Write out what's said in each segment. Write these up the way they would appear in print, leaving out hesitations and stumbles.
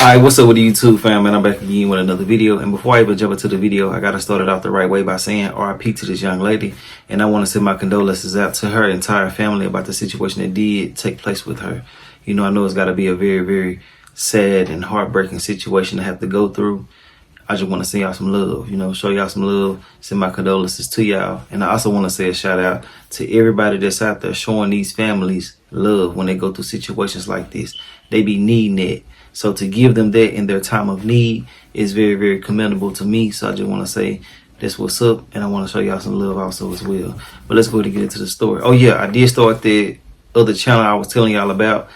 Alright, what's up with the YouTube fam, man? I'm back again with another video. And before I even jump into the video, I gotta start it off the right way by saying RIP to this young lady. And I want to send my condolences out to her entire family about the situation that did take place with her. You know, I know it's gotta be a very, very sad and heartbreaking situation to have to go through. I just want to send y'all some love, you know, show y'all some love, send my condolences to y'all. And I also want to say a shout out to everybody that's out there showing these families love when they go through situations like this. They be needing it. So to give them that in their time of need is very, very commendable to me. So I just want to say that's what's up. And I want to show y'all some love also as well. But let's go ahead and get into the story. Oh yeah, I did start the other channel I was telling y'all about.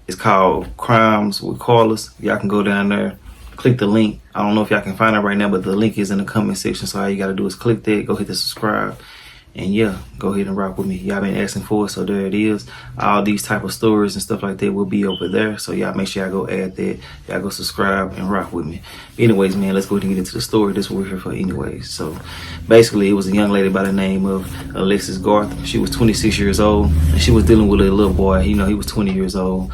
It's called Crimes with Callers. Y'all can go down there, click the link. I don't know if y'all can find it right now, but the link is in the comment section. So all you got to do is click that, go hit the subscribe. And yeah, go ahead and rock with me. Y'all been asking for it, so there it is. All these type of stories and stuff like that will be over there. So y'all make sure y'all go add that. Y'all go subscribe and rock with me. Anyways, man, let's go ahead and get into the story. This is what we're here for anyways. So basically, it was a young lady by the name of ALEXIS GARTH. She was 26 years old. And she was dealing with a little boy. You know, he was 20 years old.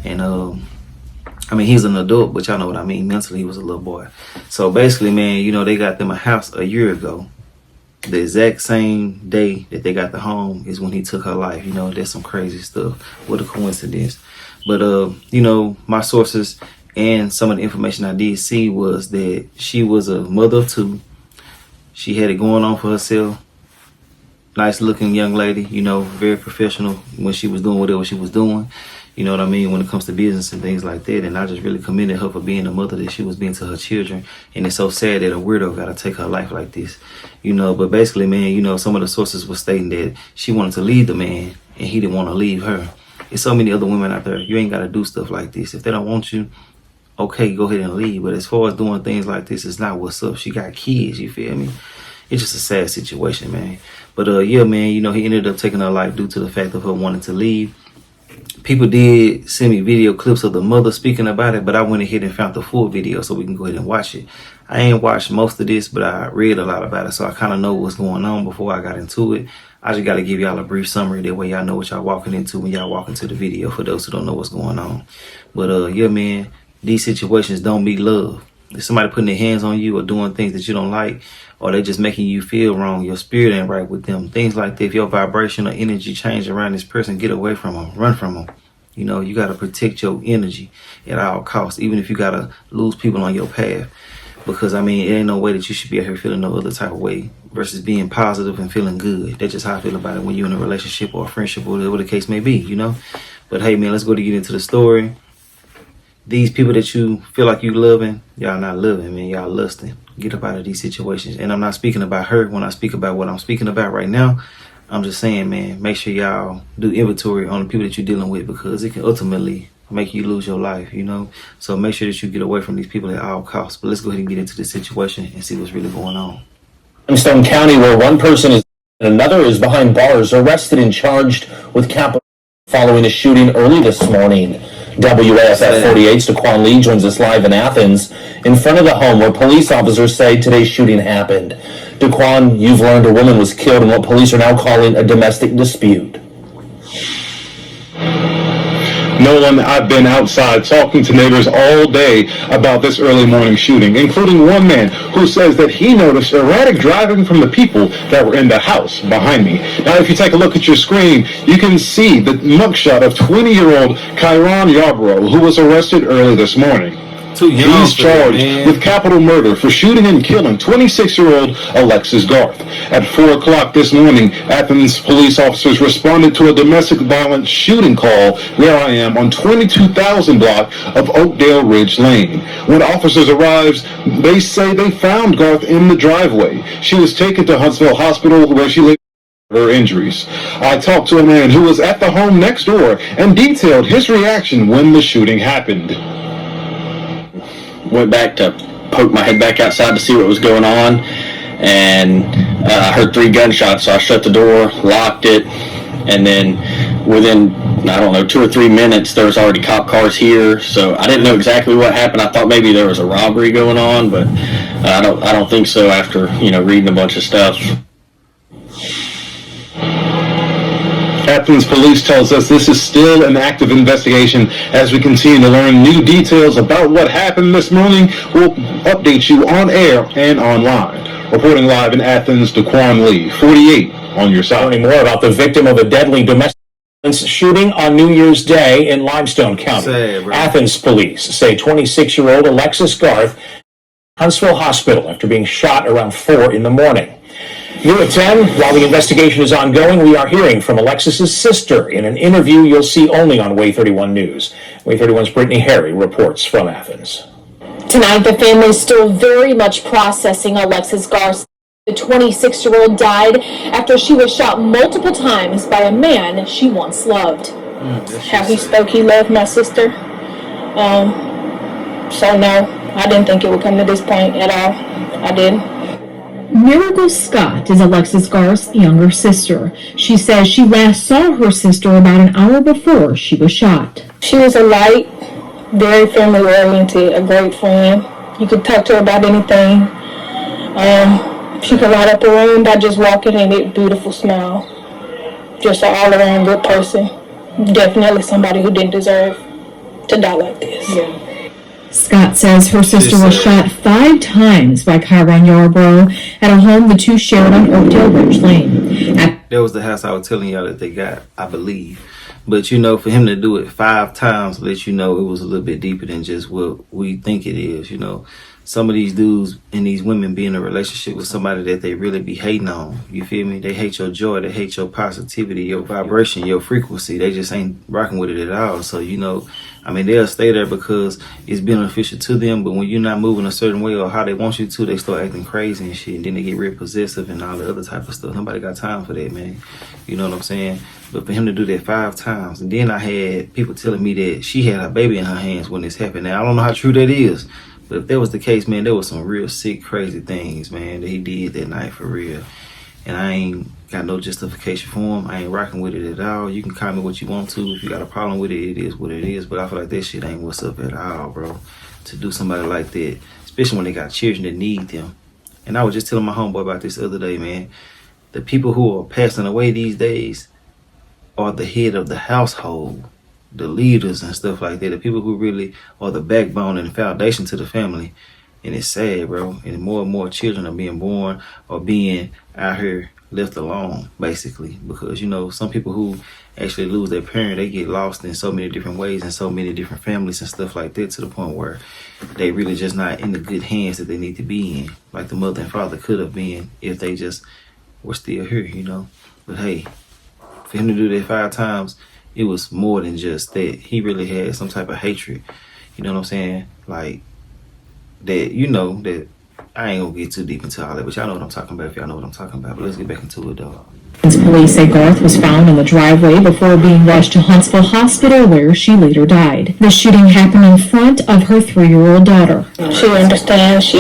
And I mean, he's an adult, but y'all know what I mean. Mentally, he was a little boy. So basically, man, you know, they got them a house a year ago. The exact same day that they got the home is when he took her life. You know, that's some crazy stuff. What a coincidence. But, you know, my sources and some of the information I did see was that she was a mother of two. She had it going on for herself. Nice looking young lady, you know, very professional when she was doing whatever she was doing. You know what I mean, when it comes to business and things like that. And I just really commended her for being the mother that she was being to her children. And it's so sad that a weirdo got to take her life like this. You know, but basically, man, you know, some of the sources were stating that she wanted to leave the man and he didn't want to leave her. There's so many other women out there. You ain't got to do stuff like this. If they don't want you, okay, go ahead and leave. But as far as doing things like this, it's not what's up. She got kids, you feel me? It's just a sad situation, man. But yeah, man, you know, he ended up taking her life due to the fact of her wanting to leave. People did send me video clips of the mother speaking about it, but I went ahead and found the full video so we can go ahead and watch it. I ain't watched most of this, but I read a lot about it, so I kind of know what's going on before I got into it. I just got to give y'all a brief summary. That way y'all know what y'all walking into when y'all walk into the video for those who don't know what's going on. But yeah, man, these situations don't be love. If somebody putting their hands on you or doing things that you don't like, or they just making you feel wrong, your spirit ain't right with them, things like that. If your vibration or energy change around this person, get away from them, run from them. You know, you got to protect your energy at all costs, even if you got to lose people on your path. Because, I mean, it ain't no way that you should be out here feeling no other type of way versus being positive and feeling good. That's just how I feel about it when you're in a relationship or a friendship or whatever the case may be, you know. But, hey, man, let's go to get into the story. These people that you feel like you loving, y'all not loving, man. Y'all lusting. Get up out of these situations. And I'm not speaking about her when I speak about what I'm speaking about right now. I'm just saying, man, make sure y'all do inventory on the people that you're dealing with, because it can ultimately make you lose your life, you know. So make sure that you get away from these people at all costs. But let's go ahead and get into the situation and see what's really going on. Stone County, where one person is and another is behind bars, arrested and charged with capital following a shooting early this morning. WASF 48's Daquan Lee joins us live in Athens in front of the home where police officers say today's shooting happened. Daquan, you've learned a woman was killed in what police are now calling a domestic dispute. Nolan, I've been outside talking to neighbors all day about this early morning shooting, including one man who says that he noticed erratic driving from the people that were in the house behind me. Now, if you take a look at your screen, you can see the mugshot of 20-year-old Kyron Yarbrough, who was arrested early this morning. He's charged with capital murder for shooting and killing 26-year-old ALEXIS GARTH. At 4 o'clock this morning, Athens police officers responded to a domestic violence shooting call where I am on 22,000 block of Oakdale Ridge Lane. When officers arrived, they say they found Garth in the driveway. She was taken to Huntsville Hospital where she lived her injuries. I talked to a man who was at the home next door and detailed his reaction when the shooting happened. Went back to poke my head back outside to see what was going on, and I heard 3 gunshots, so I shut the door, locked it, and then within, I don't know, 2 or 3 minutes, there was already cop cars here, so I didn't know exactly what happened. I thought maybe there was a robbery going on, but I don't think so after, you know, reading a bunch of stuff. Athens police tells us this is still an active investigation. As we continue to learn new details about what happened this morning, we'll update you on air and online. Reporting live in Athens, Daquan Lee, 48 on your side. Learning more about the victim of a deadly domestic shooting on New Year's Day in Limestone County. Sad, Athens police say 26-year-old Alexis Garth Huntsville Hospital after being shot around 4 in the morning. New at 10, while the investigation is ongoing, we are hearing from Alexis's sister in an interview you'll see only on Way 31 News. Way 31's Brittany Harry reports from Athens. Tonight, the family is still very much processing Alexis Garth. The 26-year-old died after she was shot multiple times by a man she once loved. How he spoke he loved my sister. So no, I didn't think it would come to this point at all. I didn't. Miracle Scott is Alexis Garth's younger sister. She says she last saw her sister about an hour before she was shot. She was a light, very family-oriented, a great friend. You could talk to her about anything. She could light up a room by just walking in it, beautiful smile. Just an all-around good person. Definitely somebody who didn't deserve to die like this. Yeah. Scott says her sister was shot 5 times by Kyron Yarbrough at a home the two shared on Oakdale Ridge Lane. That was the house I was telling y'all that they got, I believe. But, you know, for him to do it 5 times lets you know it was a little bit deeper than just what we think it is, you know. Some of these dudes and these women be in a relationship with somebody that they really be hating on. You feel me? They hate your joy. They hate your positivity, your vibration, your frequency. They just ain't rocking with it at all. So, you know, I mean, they'll stay there because it's beneficial to them. But when you're not moving a certain way or how they want you to, they start acting crazy and shit. And then they get real possessive and all the other type of stuff. Nobody got time for that, man. You know what I'm saying? But for him to do that 5 times. And then I had people telling me that she had her baby in her hands when this happened. Now, I don't know how true that is. But if that was the case, man, there was some real sick, crazy things, man, that he did that night for real. And I ain't got no justification for him. I ain't rocking with it at all. You can comment what you want to. If you got a problem with it, it is what it is. But I feel like that shit ain't what's up at all, bro. To do somebody like that, especially when they got children that need them. And I was just telling my homeboy about this the other day, man. The people who are passing away these days are the head of the household. The leaders and stuff like that, the people who really are the backbone and the foundation to the family. And it's sad, bro. And more children are being born or being out here left alone, basically. Because, you know, some people who actually lose their parent, they get lost in so many different ways and so many different families and stuff like that, to the point where they really just not in the good hands that they need to be in. Like the mother and father could have been if they just were still here, you know. But hey, for him to do that 5 times, it was more than just that. He really had some type of hatred. You know what I'm saying? Like, that, you know, that I ain't gonna get too deep into all that, but y'all know what I'm talking about if y'all know what I'm talking about. But let's get back into it, though. Police say Garth was found in the driveway before being rushed to Huntsville Hospital, where she later died. The shooting happened in front of her 3-year-old daughter. She understands.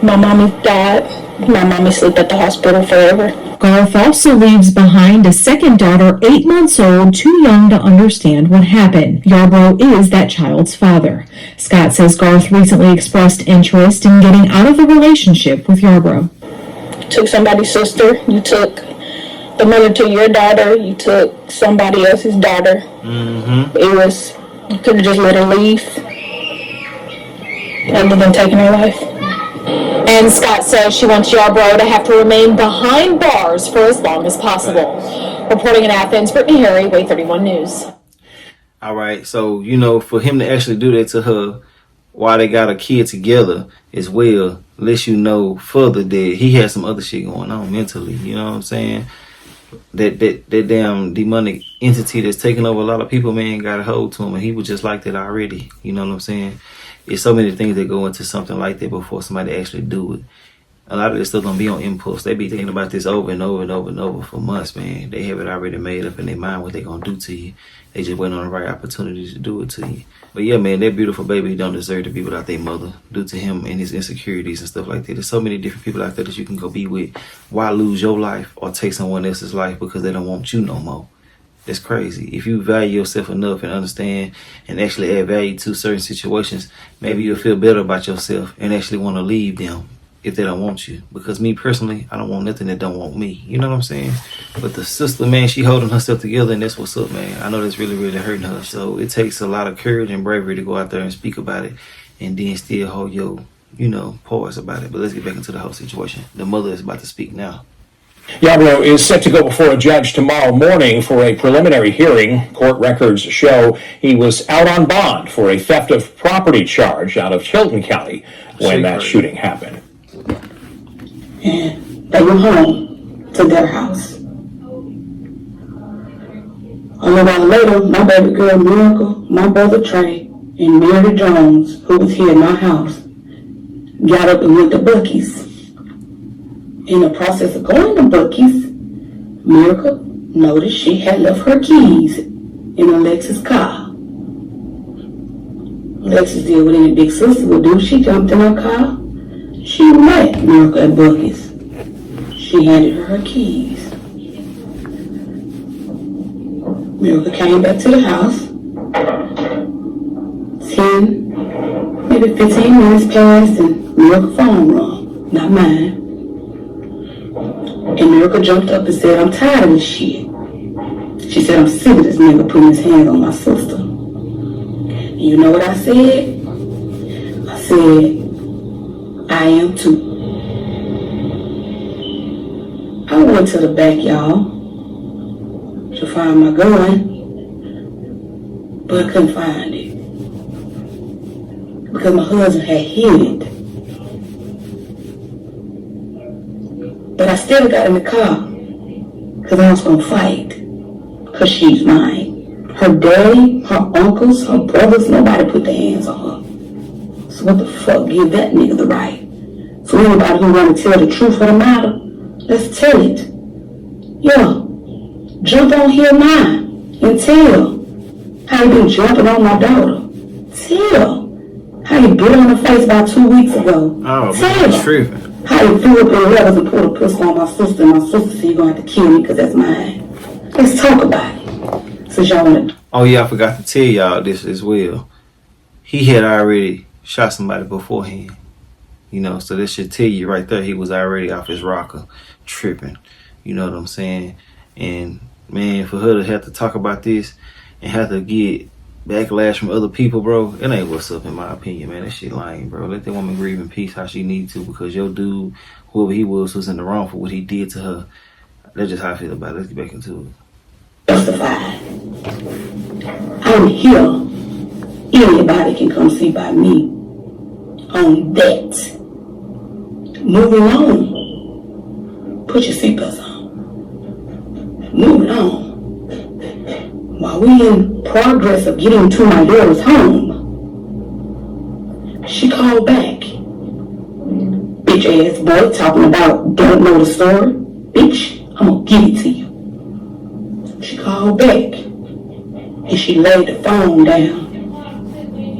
My mommy died. My mommy slept at the hospital forever. Garth also leaves behind a second daughter, 8 months old, too young to understand what happened. Yarbrough is that child's father. Scott says Garth recently expressed interest in getting out of the relationship with Yarbrough. You took somebody's sister. You took the mother to your daughter. You took somebody else's daughter. It was, you could have just let her leave rather than taking her life. And Scott says she wants Yarbrough to have to remain behind bars for as long as possible. Reporting in Athens, Brittany Harry, Way 31 News. All right, so, you know, for him to actually do that to her while they got a kid together as well, lets you know further that he had some other shit going on mentally, you know what I'm saying? That damn demonic entity that's taking over a lot of people, man, got a hold to him, and he was just like that already, you know what I'm saying? It's so many things that go into something like that before somebody actually do it. A lot of this stuff gonna be on impulse. They be thinking about this over and over and over and over for months, man. They have it already made up in their mind what they gonna do to you. They just waiting on the right opportunity to do it to you. But yeah, man, that beautiful baby don't deserve to be without their mother due to him and his insecurities and stuff like that. There's so many different people out there that you can go be with. Why lose your life or take someone else's life because they don't want you no more? That's crazy. If you value yourself enough and understand and actually add value to certain situations, maybe you'll feel better about yourself and actually want to leave them if they don't want you. Because me personally, I don't want nothing that don't want me. You know what I'm saying? But the sister, man, she holding herself together, and that's what's up, man. I know that's really, really hurting her. So it takes a lot of courage and bravery to go out there and speak about it, and then still hold your, pause about it. But let's get back into the whole situation. The mother is about to speak now. Yarbrough is set to go before a judge tomorrow morning for a preliminary hearing. Court records show he was out on bond for a theft of property charge out of Chilton County when that shooting happened. And they went home to their house. A little while later, my baby girl Miracle, my brother Trey, and Mary Jones, who was here in my house, got up and went to Buc-ee's. In the process of going to Buc-ee's, Miracle noticed she had left her keys in Alexis' car. Alexis did what any big sister would do. She jumped in her car. She met Miracle at Buc-ee's. She handed her keys. Miracle came back to the house. 10, maybe 15 minutes passed and Miracle's phone rung, not mine. And Miracle jumped up and said, "I'm tired of this shit." She said, "I'm sick of this nigga putting his hands on my sister." And you know what I said? I said, "I am too." I went to the back, y'all, to find my gun, but I couldn't find it because my husband had hid it. But I still got in the car because I was going to fight because she's mine. Her daddy, her uncles, her brothers, nobody put their hands on her. So what the fuck give that nigga the right? So anybody who want to tell the truth of the matter, let's tell it. Yeah, jump on here now and tell how you been jumping on my daughter. Tell how you bit on her face about 2 weeks ago. Oh, tell man, tripping. how you threw up your letters and pulled a pistol on my sister, and my sister said you're going to have to kill me because that's mine. Let's talk about it. Since y'all want to. Oh yeah, I forgot to tell y'all this as well. He had already shot somebody beforehand. So this should tell you right there he was already off his rocker, tripping. You know what I'm saying? And man, for her to have to talk about this and have to get backlash from other people, bro, it ain't what's up in my opinion, man. That shit lying, bro. Let that woman grieve in peace how she needs to, because your dude, whoever he was in the wrong for what he did to her. That's just how I feel about it. Let's get back into it. Justified. I'm here. Anybody can come see by me on that. Moving on. Put your seatbelts on. Moving on. While we in progress of getting to my daughter's home, she called back. Bitch ass boy talking about don't know the story. Bitch, I'm gonna give it to you. She called back and she laid the phone down.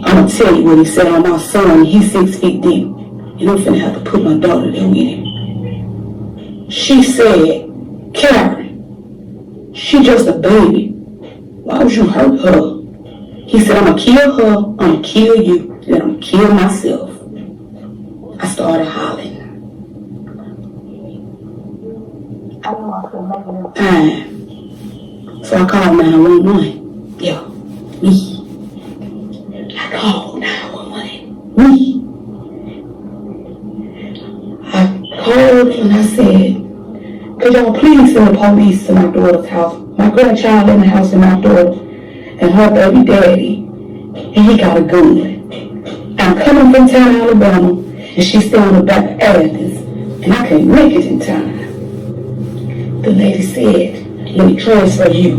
I'm gonna tell you what he said on my son. He's 6 feet deep and I'm finna have to put my daughter there with him. She said, "Karen, she just a baby. Why would you hurt her?" He said, "I'm gonna kill her, I'm gonna kill you, then I'm gonna kill myself." I started hollering. So I called 911. Yeah, me. I called 911. Me. I called and I said, "Could y'all please send the police to my daughter's house? My grandchild in the house and my daughter and her baby daddy, and he got a gun. I'm coming from town, Alabama, and she's still on the back of Athens, and I can't make it in time." The lady said, "Let me transfer you."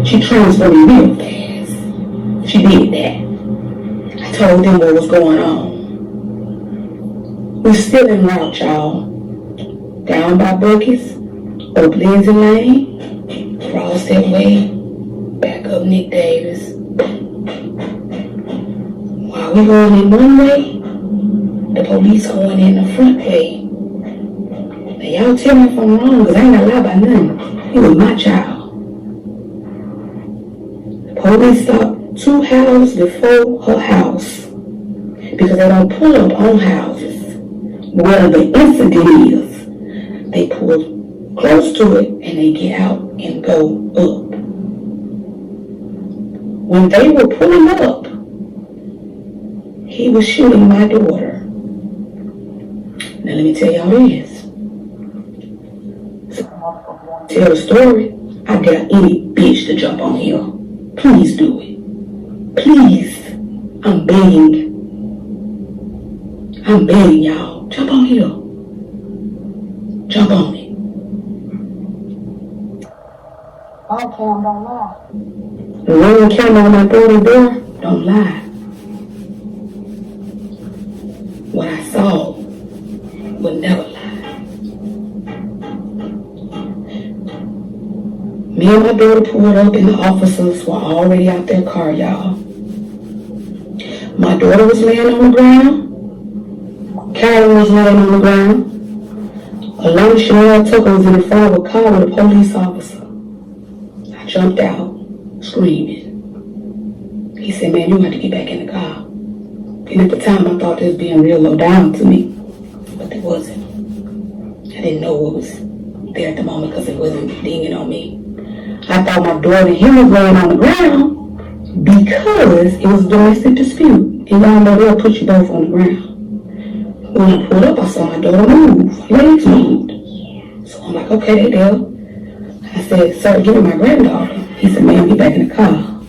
She transferred me real fast. She did that. I told them what was going on. We're still en route, y'all. Down by Buc-ee's, up Lindsay Lane, cross that way, back up Nick Davis. While we going in one way, the police going in the front way. Now y'all tell me if I'm wrong, because I ain't gonna lie about nothing. It was my child. The police stopped 2 houses before her house, because they don't pull up on houses. Where the incident is, they pull close to it and they get out and go up. When they were pulling up, he was shooting my daughter. Now let me tell y'all this. So, tell the story. I dare any bitch to jump on here. Please do it. Please. I'm begging. I'm begging y'all. Jump on here. Jump on it. Our camera don't lie. The one camera on my daughter's door don't lie. What I saw would never lie. Me and my daughter pulled up and the officers were already out their car, y'all. My daughter was laying on the ground. Karen was laying on the ground. Alone Chanel Tucker was in the front of a car with a police officer. I jumped out, screaming. He said, man, you got to get back in the car. And at the time, I thought this was being real low down to me. But it wasn't. I didn't know what was there at the moment because it wasn't dinging on me. I thought my daughter and him was laying on the ground because it was a domestic dispute. And y'all know they'll put you both on the ground. When I pulled up, I saw my daughter move. Her legs moved. So I'm like, okay, they there. I said, sir, give me my granddaughter. He said, ma'am, get back in the car.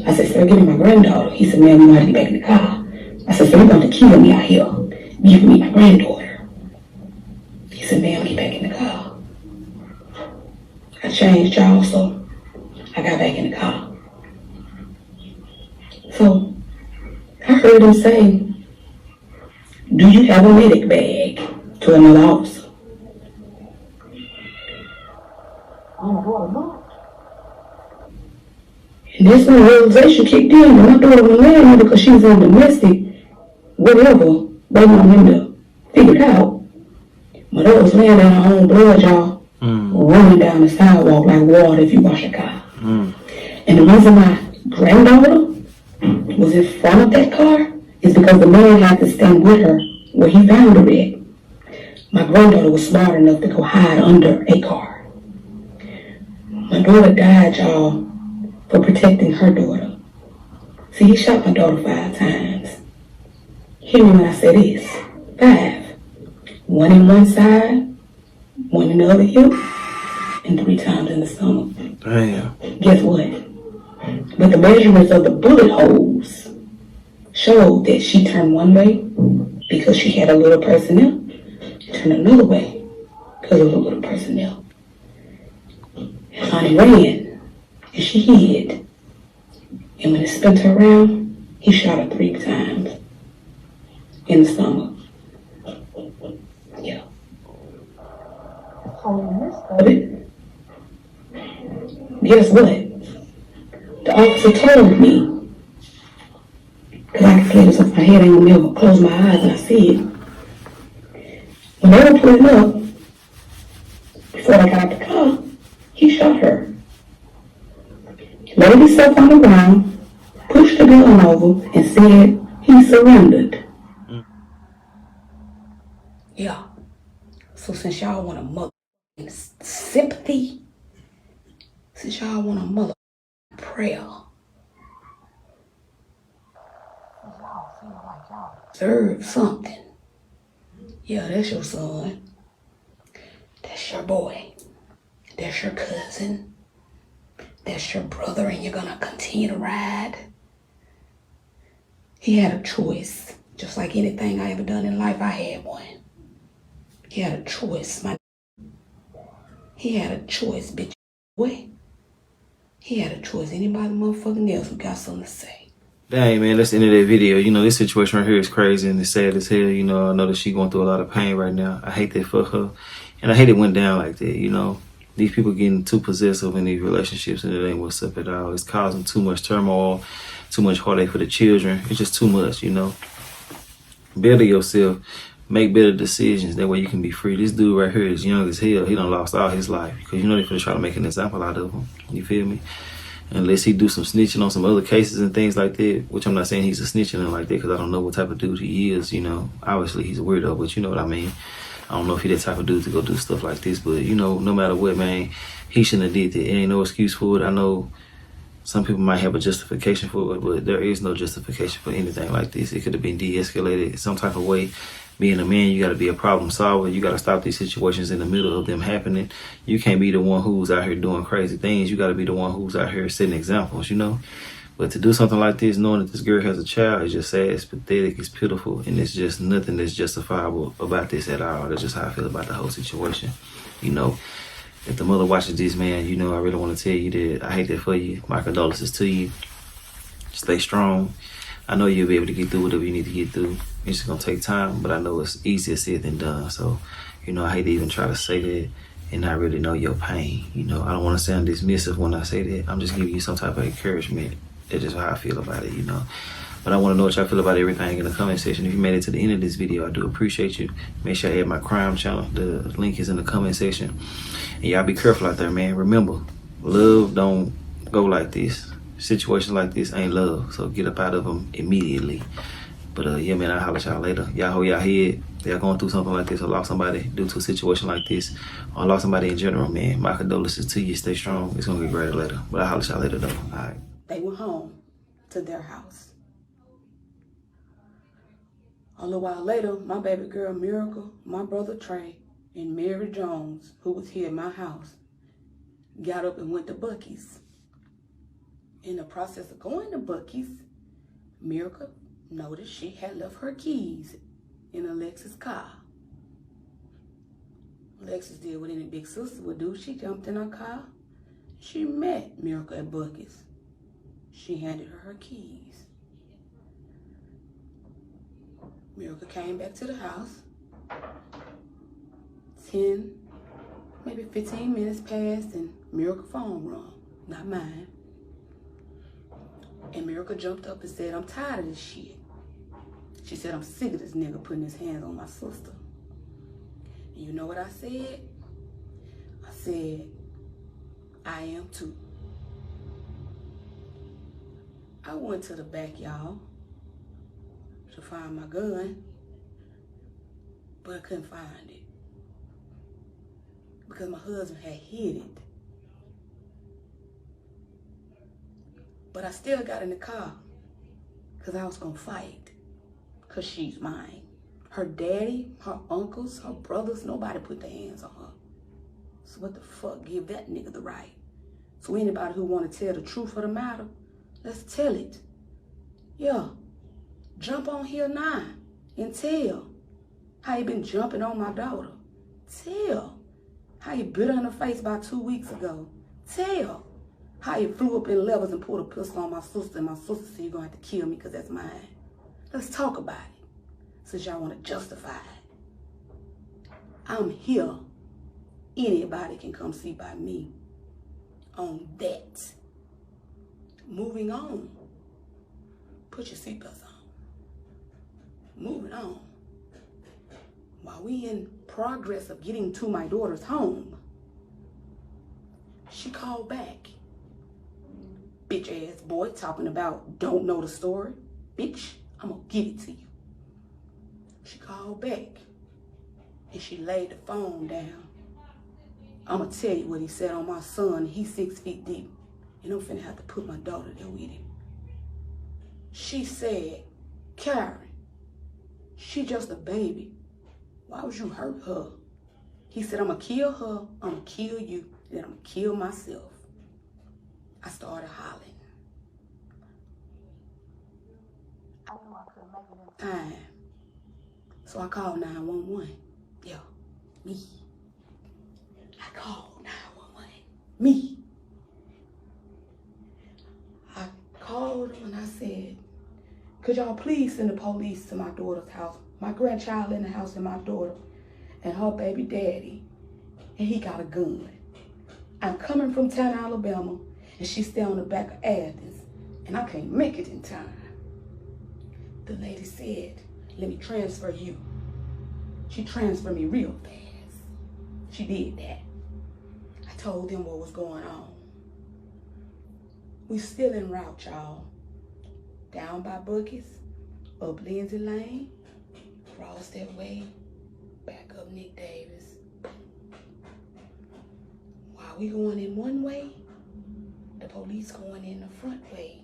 I said, sir, give me my granddaughter. He said, ma'am, you got to get back in the car. I said, sir, you're going to kill me out here. Give me my granddaughter. He said, ma'am, get back in the car. I changed, y'all, so I got back in the car. So I heard him say, do you have a medic bag, to another officer? And that's when realization kicked in, and my daughter was laying because she was in domestic, whatever, waiting on him to figure it out. My daughter was laying in her own blood, y'all, running down the sidewalk like water if you wash a car. And the reason my granddaughter was in front of that car is because the man had to stand with her where he found her at. My granddaughter was smart enough to go hide under a car. My daughter died, y'all, for protecting her daughter. See, he shot my daughter 5 times. Hear me when I say this. 5. 1 in one side, 1 in the other hip, and 3 times in the stomach. Damn. Guess what? But the measurements of the bullet holes showed that she turned one way because she had a little personnel, turned another way because of a little personnel. And Honey ran, and she hid. And when it spun her around, he shot her 3 times in the stomach. Yeah. So in the midst of it, guess what? The officer told me, because I can play this off my head, I ain't gonna never close my eyes and I see it. When they were pulling up, before I got out the car, he shot her. Laid himself on the ground, pushed the gun over, and said he surrendered. Yeah. So since y'all want a mother sympathy, since y'all want a mother prayer, y'all feel like y'all deserve something. Yeah, that's your son. That's your boy. That's your cousin. That's your brother, and you're gonna continue to ride. He had a choice. Just like anything I ever done in life, I had one. He had a choice, He had a choice, bitch. Boy. He had a choice. Anybody motherfucking else who got something to say. Dang, man, that's the end of that video. You know, this situation right here is crazy and it's sad as hell. You know, I know that she's going through a lot of pain right now. I hate that for her. And I hate it went down like that, you know. These people getting too possessive in these relationships and it ain't what's up at all. It's causing too much turmoil, too much heartache for the children. It's just too much, you know. Better yourself. Make better decisions. That way you can be free. This dude right here is young as hell. He done lost all his life. Because you know they're trying to make an example out of him. You feel me? unless he do some snitching on some other cases and things like that, which I'm not saying he's a snitching and like that, because I don't know what type of dude he is, you know. Obviously he's a weirdo, but you know what I mean. I don't know if he that type of dude to go do stuff like this, but you know, no matter what, man, he shouldn't have did that. It ain't no excuse for it. I know some people might have a justification for it, but there is no justification for anything like this. It could have been de-escalated some type of way. Being a man, you got to be a problem solver. You got to stop these situations in the middle of them happening. You can't be the one who's out here doing crazy things. You got to be the one who's out here setting examples, you know. But to do something like this, knowing that this girl has a child, is just sad, it's pathetic, it's pitiful, and it's just nothing that's justifiable about this at all. That's just how I feel about the whole situation. You know, if the mother watches this, man, you know, I really want to tell you that I hate that for you. My condolences to you. Stay strong. I know you'll be able to get through whatever you need to get through. It's just going to take time, but I know it's easier said than done. So, you know, I hate to even try to say that and not really know your pain. You know, I don't want to sound dismissive when I say that. I'm just giving you some type of encouragement. That's just how I feel about it, you know. But I want to know what y'all feel about everything in the comment section. If you made it to the end of this video, I do appreciate you. Make sure I add my crime channel. The link is in the comment section. And y'all be careful out there, man. Remember, love don't go like this. Situations like this ain't love. So get up out of them immediately. But yeah, man, I'll holler at y'all later. Y'all hold y'all head. Y'all going through something like this or lost somebody due to a situation like this, or lost somebody in general, man. My condolences to you. Stay strong. It's going to get greater later. But I'll holler at y'all later, though. All right. They went home to their house. A little while later, my baby girl Miracle, my brother Trey, and Mary Jones, who was here at my house, got up and went to Buc-ee's. In the process of going to Buc-ee's, Miracle noticed she had left her keys in Alexis' car. Alexis did what any big sister would do. She jumped in her car. She met Miracle at Buc-ee's. She handed her her keys. Miracle came back to the house. 10, maybe 15 minutes passed and Miracle's phone rung, not mine. And Miracle jumped up and said, I'm tired of this shit. She said, I'm sick of this nigga putting his hands on my sister. And you know what I said? I said, I am too. I went to the back, y'all, to find my gun, but I couldn't find it because my husband had hid it. But I still got in the car because I was going to fight because she's mine. Her daddy, her uncles, her brothers, nobody put their hands on her. So what the fuck give that nigga the right? So anybody who want to tell the truth of the matter, let's tell it. Yeah, jump on here now and tell how you been jumping on my daughter. Tell how you bit her in the face about 2 weeks ago. Tell how you flew up in levels and pulled a pistol on my sister, and my sister said you're going to have to kill me because that's mine. Let's talk about it, since y'all want to justify it. I'm here. Anybody can come see by me on that. Moving on. Put your seatbelts on. Moving on. While we in progress of getting to my daughter's home, she called back. Bitch ass boy talking about don't know the story. Bitch, I'm gonna give it to you. She called back and she laid the phone down. I'm gonna tell you what he said on my son. He's 6 feet deep and I'm finna have to put my daughter there with him. She said, Karen, she just a baby. Why would you hurt her? He said, I'm gonna kill her, I'm gonna kill you, then I'm gonna kill myself. I started hollering. I knew I couldn't make it in time. So I called 911. Yeah, me. I called 911. Me. I called them and I said, could y'all please send the police to my daughter's house? My grandchild in the house and my daughter and her baby daddy. And he got a gun. I'm coming from town, Alabama, and she's still on the back of Athens, and I can't make it in time. The lady said, let me transfer you. She transferred me real fast. She did that. I told them what was going on. We still en route, y'all. Down by Bucky's, up Lindsay Lane, across that way, back up Nick Davis. While we going in one way, the police going in the front way.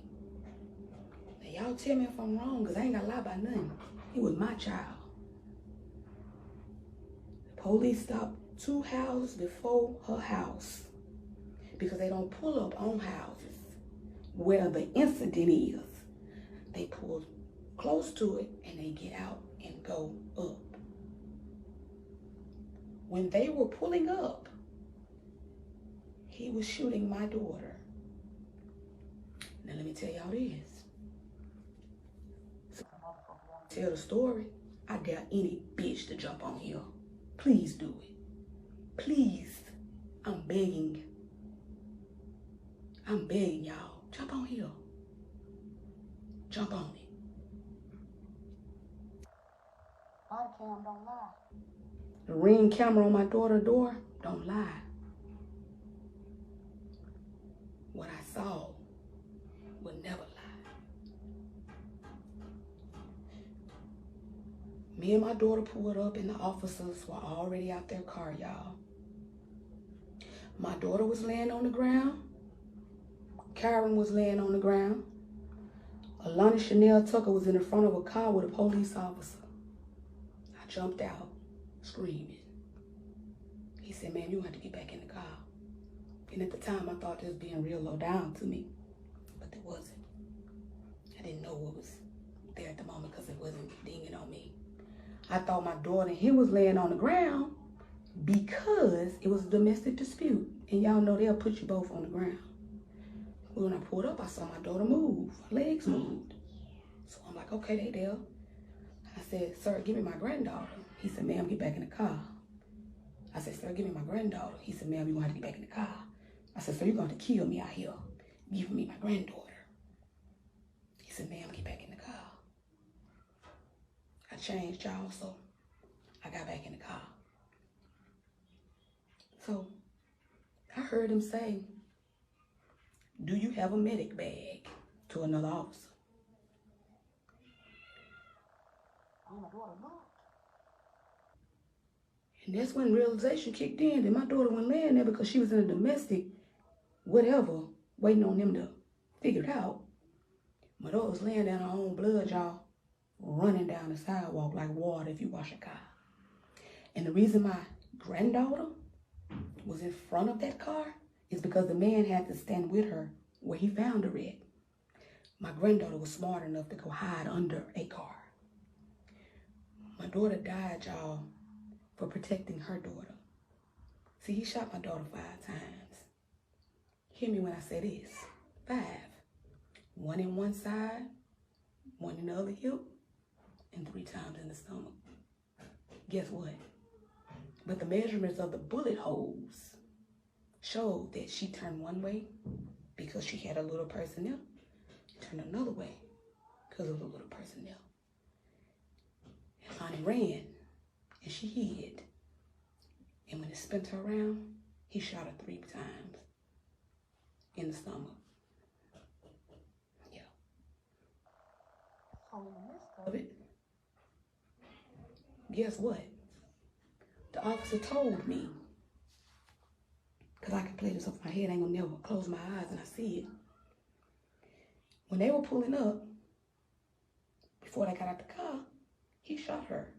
Now y'all tell me if I'm wrong, because I ain't got to lie about nothing. It was my child. The police stopped 2 houses before her house because they don't pull up on houses where the incident is. They pull close to it and they get out and go up. When they were pulling up, he was shooting my daughter. Now let me tell y'all this. So, tell the story. I dare any bitch to jump on here. Please do it. Please. I'm begging. I'm begging y'all. Jump on here. Jump on it. Body cam don't lie. The Ring camera on my daughter's door don't lie. What I saw would never lie. Me and my daughter pulled up and the officers were already out their car, y'all. My daughter was laying on the ground. Karen was laying on the ground. Alana Chanel Tucker was in the front of a car with a police officer. I jumped out, screaming. He said, "Ma'am, you have to get back in the car." And at the time, I thought this was being real low down to me, but it wasn't. I didn't know what was there at the moment because it wasn't dinging on me. I thought my daughter and him was laying on the ground because it was a domestic dispute. And y'all know they'll put you both on the ground. When I pulled up, I saw my daughter move. Her legs moved. So I'm like, okay, they there. I said, "Sir, give me my granddaughter." He said, "Ma'am, get back in the car." I said, "Sir, give me my granddaughter." He said, "Ma'am, you're going to have to get back in the car." I said, "Sir, you're going to kill me out here giving me my granddaughter." He said, "Ma'am, get back in the car." I changed, y'all, so I got back in the car. So I heard him say, "Do you have a medic bag?" to another officer. And that's when realization kicked in that my daughter wasn't laying there because she was in a domestic whatever, waiting on them to figure it out. My daughter was laying there in her own blood, y'all, running down the sidewalk like water if you wash a car. And the reason my granddaughter was in front of that car is because the man had to stand with her where he found her at. My granddaughter was smart enough to go hide under a car. My daughter died, y'all, for protecting her daughter. See, he shot my daughter 5 times. Hear me when I say this. 5. 1 in one side, 1 in the other hip, and 3 times in the stomach. Guess what? But the measurements of the bullet holes showed that she turned one way because she had a little personnel, turned another way because of the little personnel. And Lonnie ran, and she hid. And when it spun her around, he shot her 3 times in the stomach. Yeah. So in the midst of it, guess what? The officer told me, because I can play this off my head, I ain't gonna never close my eyes and I see it. When they were pulling up, before they got out the car, he shot her.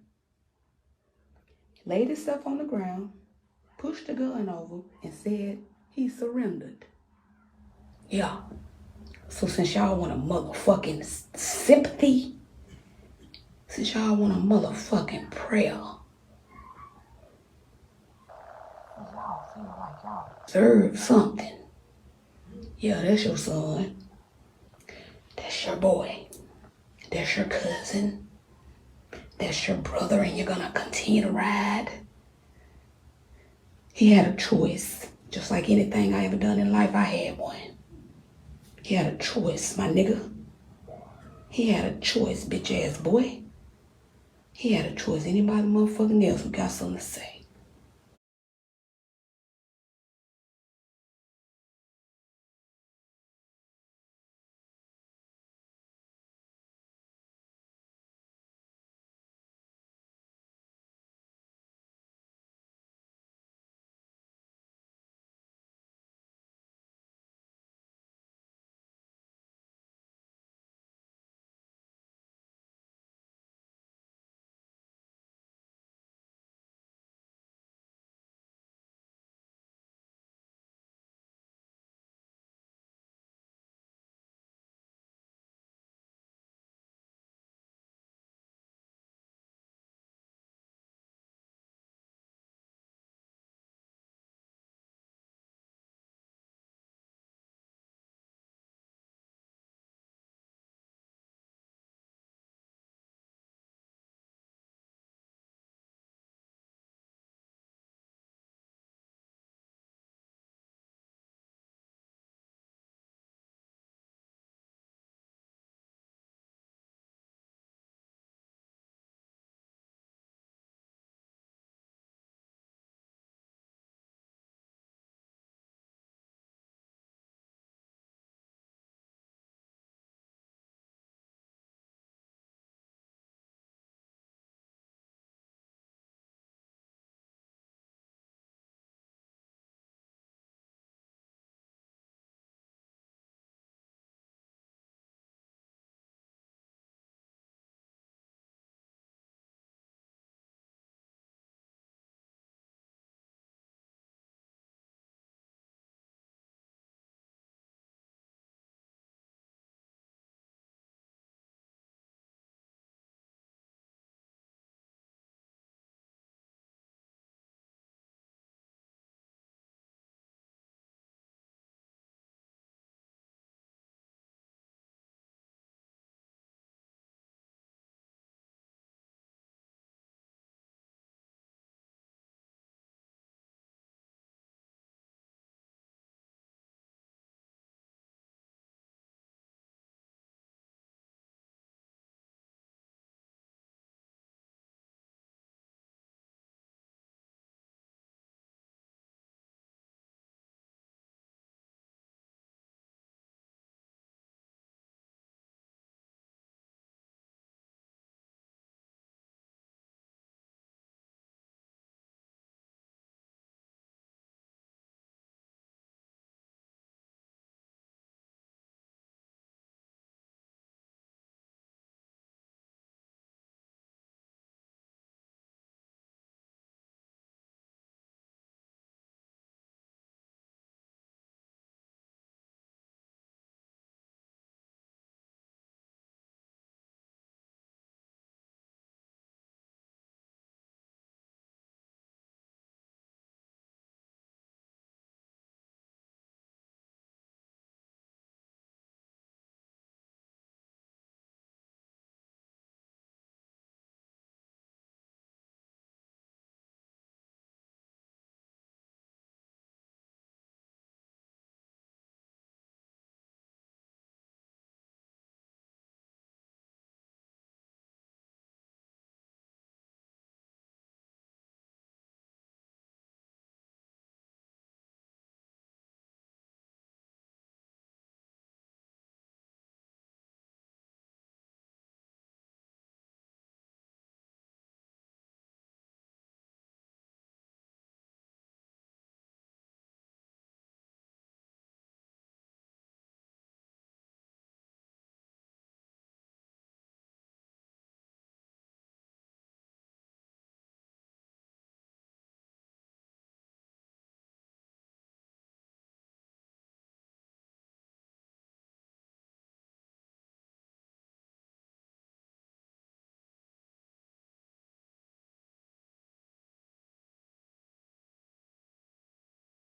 Laid himself on the ground, pushed the gun over, and said he surrendered. Yeah. So since y'all want a motherfucking sympathy, since y'all want a motherfucking prayer, serve something. Yeah, that's your son. That's your boy. That's your cousin. That's your brother, and you're gonna continue to ride. He had a choice. Just like anything I ever done in life, I had one. He had a choice, my nigga. He had a choice, bitch ass boy. He had a choice. Anybody motherfucking else who got something to say.